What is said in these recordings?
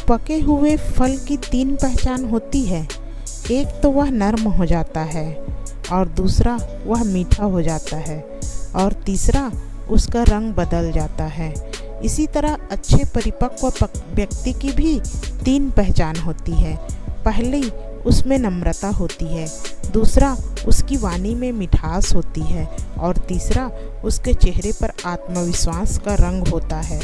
पके हुए फल की तीन पहचान होती है। एक तो वह नर्म हो जाता है, और दूसरा वह मीठा हो जाता है, और तीसरा उसका रंग बदल जाता है। इसी तरह अच्छे परिपक्व व्यक्ति की भी तीन पहचान होती है। पहली उसमें नम्रता होती है, दूसरा उसकी वाणी में मिठास होती है, और तीसरा उसके चेहरे पर आत्मविश्वास का रंग होता है।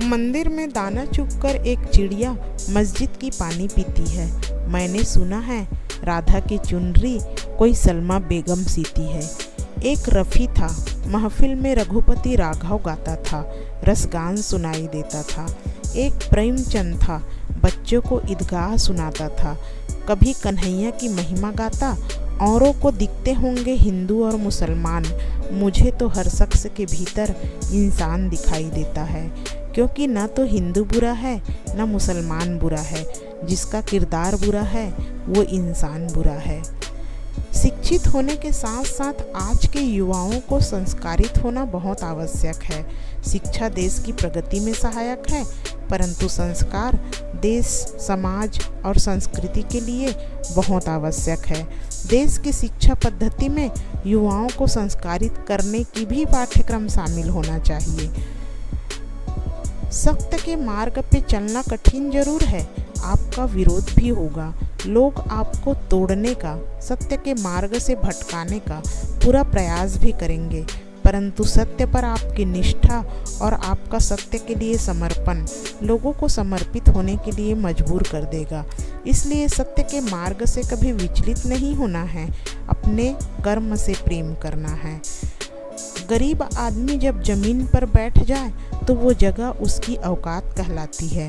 मंदिर में दाना चुगकर एक चिड़िया मस्जिद की पानी पीती है। मैंने सुना है राधा की चुनरी कोई सलमा बेगम सीती है। एक रफ़ी था, महफिल में रघुपति राघव गाता था, रसगान सुनाई देता था। एक प्रेमचंद था, बच्चों को ईदगाह सुनाता था, कभी कन्हैया की महिमा गाता। औरों को दिखते होंगे हिंदू और मुसलमान, मुझे तो हर शख्स के भीतर इंसान दिखाई देता है, क्योंकि न तो हिंदू बुरा है न मुसलमान बुरा है, जिसका किरदार बुरा है वो इंसान बुरा है। शिक्षित होने के साथ साथ आज के युवाओं को संस्कारित होना बहुत आवश्यक है। शिक्षा देश की प्रगति में सहायक है, परंतु संस्कार देश, समाज और संस्कृति के लिए बहुत आवश्यक है। देश की शिक्षा पद्धति में युवाओं को संस्कारित करने की भी पाठ्यक्रम शामिल होना चाहिए। सत्य के मार्ग पे चलना कठिन जरूर है, आपका विरोध भी होगा। लोग आपको तोड़ने का, सत्य के मार्ग से भटकाने का पूरा प्रयास भी करेंगे, परंतु सत्य पर आपकी निष्ठा और आपका सत्य के लिए समर्पण लोगों को समर्पित होने के लिए मजबूर कर देगा। इसलिए सत्य के मार्ग से कभी विचलित नहीं होना है, अपने कर्म से प्रेम करना है। गरीब आदमी जब ज़मीन पर बैठ जाए तो वो जगह उसकी औकात कहलाती है,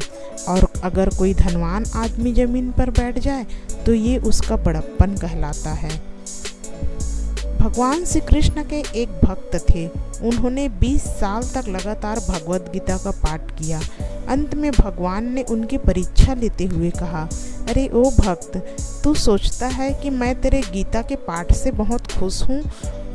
और अगर कोई धनवान आदमी ज़मीन पर बैठ जाए तो ये उसका बड़प्पन कहलाता है। भगवान श्री कृष्ण के एक भक्त थे, उन्होंने 20 साल तक लगातार भगवद गीता का पाठ किया। अंत में भगवान ने उनकी परीक्षा लेते हुए कहा, अरे ओ भक्त, तू सोचता है कि मैं तेरे गीता के पाठ से बहुत खुश हूँ?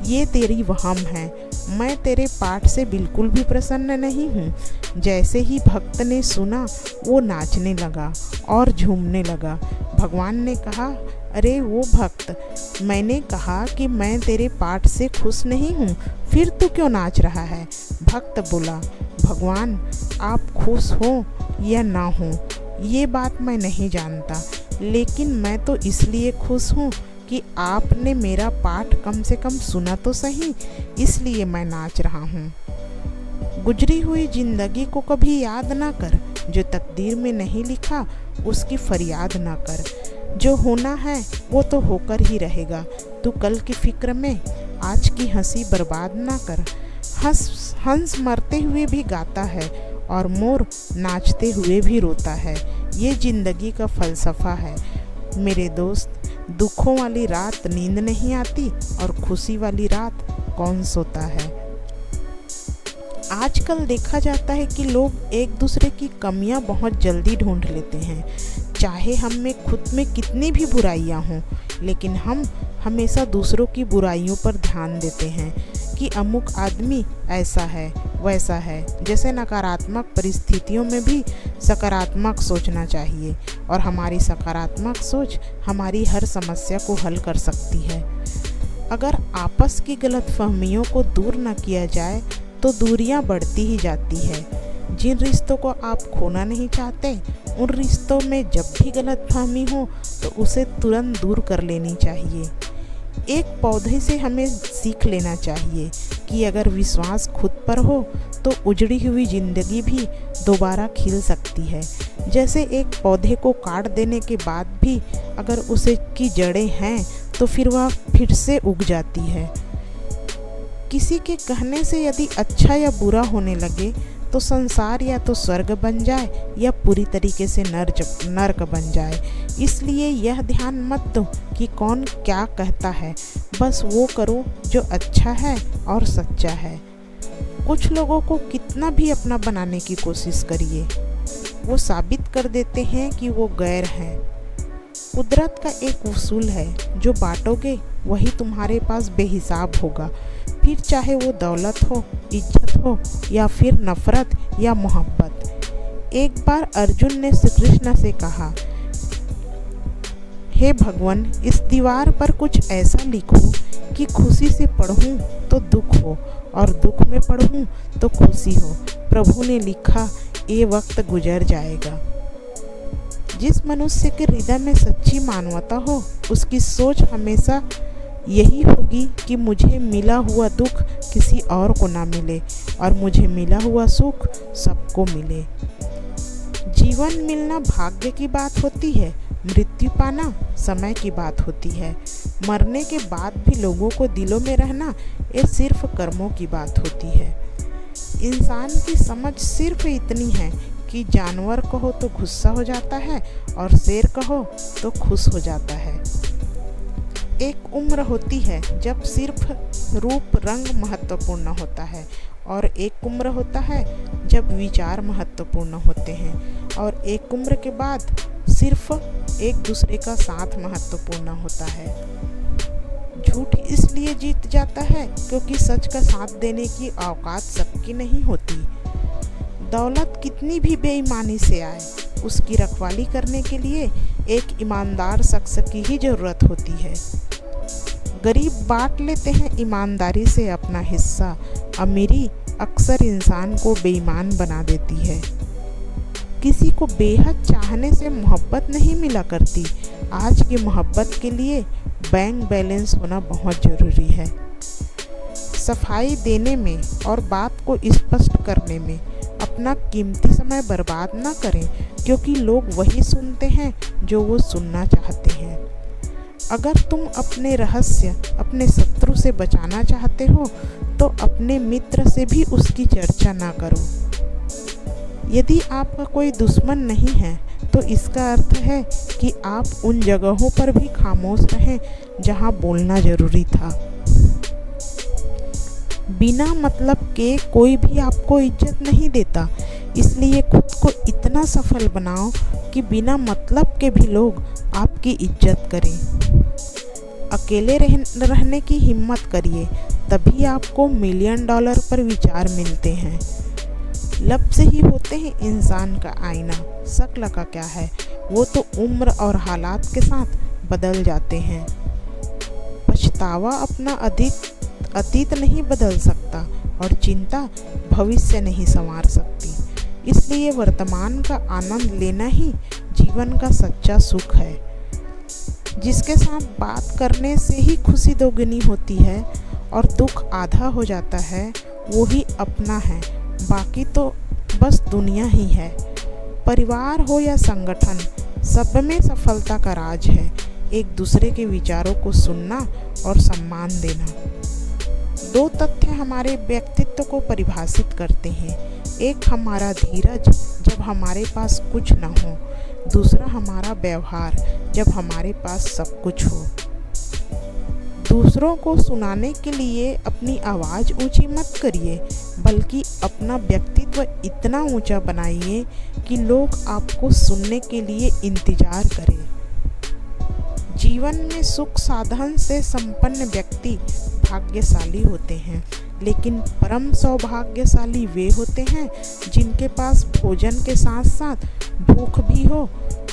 ये तेरी वहम है, मैं तेरे पाठ से बिल्कुल भी प्रसन्न नहीं हूँ। जैसे ही भक्त ने सुना वो नाचने लगा और झूमने लगा। भगवान ने कहा, अरे वो भक्त, मैंने कहा कि मैं तेरे पाठ से खुश नहीं हूँ, फिर तू क्यों नाच रहा है? भक्त बोला, भगवान, आप खुश हो या ना हो ये बात मैं नहीं जानता, लेकिन मैं तो इसलिए खुश हूँ कि आपने मेरा पाठ कम से कम सुना तो सही, इसलिए मैं नाच रहा हूँ। गुजरी हुई जिंदगी को कभी याद ना कर, जो तकदीर में नहीं लिखा उसकी फरियाद ना कर। जो होना है वो तो होकर ही रहेगा, तू कल की फिक्र में आज की हंसी बर्बाद ना कर। हंस मरते हुए भी गाता है और मोर नाचते हुए भी रोता है, ये जिंदगी का फलसफा है। मेरे दोस्त, दुखों वाली रात नींद नहीं आती और खुशी वाली रात कौन सोता है। आजकल देखा जाता है कि लोग एक दूसरे की कमियां बहुत जल्दी ढूंढ लेते हैं, चाहे हम में खुद में कितनी भी बुराइयां हों, लेकिन हम हमेशा दूसरों की बुराइयों पर ध्यान देते हैं कि अमुक आदमी ऐसा है वैसा है। जैसे नकारात्मक परिस्थितियों में भी सकारात्मक सोचना चाहिए, और हमारी सकारात्मक सोच हमारी हर समस्या को हल कर सकती है। अगर आपस की गलतफहमियों को दूर न किया जाए तो दूरियां बढ़ती ही जाती है। जिन रिश्तों को आप खोना नहीं चाहते, उन रिश्तों में जब भी गलतफहमी हो तो उसे तुरंत दूर कर लेनी चाहिए। एक पौधे से हमें सीख लेना चाहिए कि अगर विश्वास खुद पर हो तो उजड़ी हुई जिंदगी भी दोबारा खिल सकती है। जैसे एक पौधे को काट देने के बाद भी अगर उसे की जड़ें हैं तो फिर वह फिर से उग जाती है। किसी के कहने से यदि अच्छा या बुरा होने लगे तो संसार या तो स्वर्ग बन जाए या पूरी तरीके से नर्क बन जाए। इसलिए यह ध्यान मत दो कि कौन क्या कहता है, बस वो करो जो अच्छा है और सच्चा है। कुछ लोगों को कितना भी अपना बनाने की कोशिश करिए, वो साबित कर देते हैं कि वो गैर हैं। कुदरत का एक उसूल है, जो बांटोगे वही तुम्हारे पास बेहिसाब होगा, फिर चाहे वो दौलत हो, इज्जत हो या फिर नफरत या मोहब्बत। एक बार अर्जुन ने श्री कृष्ण से कहा, हे भगवान, इस दीवार पर कुछ ऐसा लिखो कि खुशी से पढ़ूं तो दुख हो और दुख में पढ़ूं तो खुशी हो। प्रभु ने लिखा, ये वक्त गुजर जाएगा। जिस मनुष्य के हृदय में सच्ची मानवता हो, उसकी सोच हमेशा यही होगी कि मुझे मिला हुआ दुख किसी और को ना मिले और मुझे मिला हुआ सुख सबको मिले। जीवन मिलना भाग्य की बात होती है, मृत्यु पाना समय की बात होती है। मरने के बाद भी लोगों को दिलों में रहना, ये सिर्फ कर्मों की बात होती है। इंसान की समझ सिर्फ इतनी है कि जानवर कहो तो गुस्सा हो जाता है और शेर कहो तो खुश हो जाता है। एक उम्र होती है जब सिर्फ रूप रंग महत्वपूर्ण होता है और एक उम्र होता है जब विचार महत्वपूर्ण होते हैं और एक उम्र के बाद सिर्फ एक दूसरे का साथ महत्वपूर्ण होता है। झूठ इसलिए जीत जाता है क्योंकि सच का साथ देने की औकात सबकी नहीं होती। दौलत कितनी भी बेईमानी से आए, उसकी रखवाली करने के लिए एक ईमानदार शख्स की ही ज़रूरत होती है। गरीब बांट लेते हैं ईमानदारी से अपना हिस्सा। अमीरी अक्सर इंसान को बेईमान बना देती है। किसी को बेहद चाहने से मोहब्बत नहीं मिला करती। आज की मोहब्बत के लिए बैंक बैलेंस होना बहुत ज़रूरी है। सफाई देने में और बात को स्पष्ट करने में अपना कीमती समय बर्बाद ना करें, क्योंकि लोग वही सुनते हैं जो वो सुनना चाहते हैं। अगर तुम अपने रहस्य अपने शत्रु से बचाना चाहते हो तो अपने मित्र से भी उसकी चर्चा ना करो। यदि आपका कोई दुश्मन नहीं है तो इसका अर्थ है कि आप उन जगहों पर भी खामोश रहें जहां बोलना जरूरी था। बिना मतलब के कोई भी आपको इज्जत नहीं देता, इसलिए खुद को इतना सफल बनाओ कि बिना मतलब के भी लोग आपकी इज्जत करें। अकेले रहने की हिम्मत करिए, तभी आपको $1,000,000 पर विचार मिलते हैं। लफ्ज़ ही होते हैं इंसान का आईना। शक्ल का क्या है, वो तो उम्र और हालात के साथ बदल जाते हैं। पछतावा अपना अतीत नहीं बदल सकता और चिंता भविष्य नहीं संवार सकती। इसलिए वर्तमान का आनंद लेना ही जीवन का सच्चा सुख है। जिसके साथ बात करने से ही खुशी दोगुनी होती है और दुख आधा हो जाता है, वो ही अपना है, बाकी तो बस दुनिया ही है। परिवार हो या संगठन, सब में सफलता का राज है एक दूसरे के विचारों को सुनना और सम्मान देना। 2 तथ्य हमारे व्यक्तित्व को परिभाषित करते हैं। एक हमारा धीरज जब हमारे पास कुछ न हो, दूसरा हमारा व्यवहार जब हमारे पास सब कुछ हो। दूसरों को सुनाने के लिए अपनी आवाज़ ऊंची मत करिए, बल्कि अपना व्यक्तित्व इतना ऊंचा बनाइए कि लोग आपको सुनने के लिए इंतज़ार करें। जीवन में सुख साधन से संपन्न व्यक्ति भाग्यशाली होते हैं, लेकिन परम सौभाग्यशाली वे होते हैं जिनके पास भोजन के साथ साथ भूख भी हो,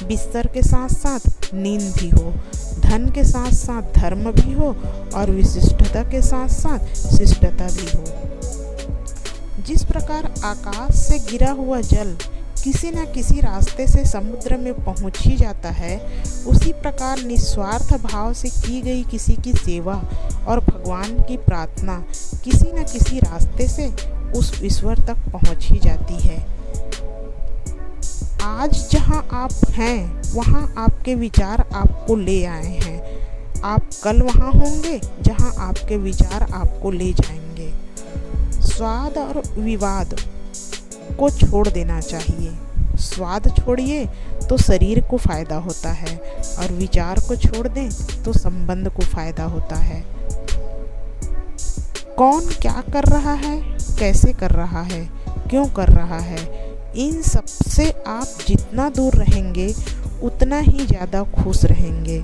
बिस्तर के साथ साथ नींद भी हो, धन के साथ साथ धर्म भी हो और विशिष्टता के साथ साथ शिष्टता भी हो। जिस प्रकार आकाश से गिरा हुआ जल किसी न किसी रास्ते से समुद्र में पहुंच ही जाता है, उसी प्रकार निस्वार्थ भाव से की गई किसी की सेवा और भगवान की प्रार्थना किसी न किसी रास्ते से उस ईश्वर तक पहुंच ही जाती है। आज जहां आप हैं, वहां आपके विचार आपको ले आए हैं। आप कल वहां होंगे जहां आपके विचार आपको ले जाएंगे। स्वाद और विवाद को छोड़ देना चाहिए। स्वाद छोड़िए तो शरीर को फ़ायदा होता है और विचार को छोड़ दें तो संबंध को फ़ायदा होता है। कौन क्या कर रहा है, कैसे कर रहा है, क्यों कर रहा है, इन सब से आप जितना दूर रहेंगे उतना ही ज़्यादा खुश रहेंगे।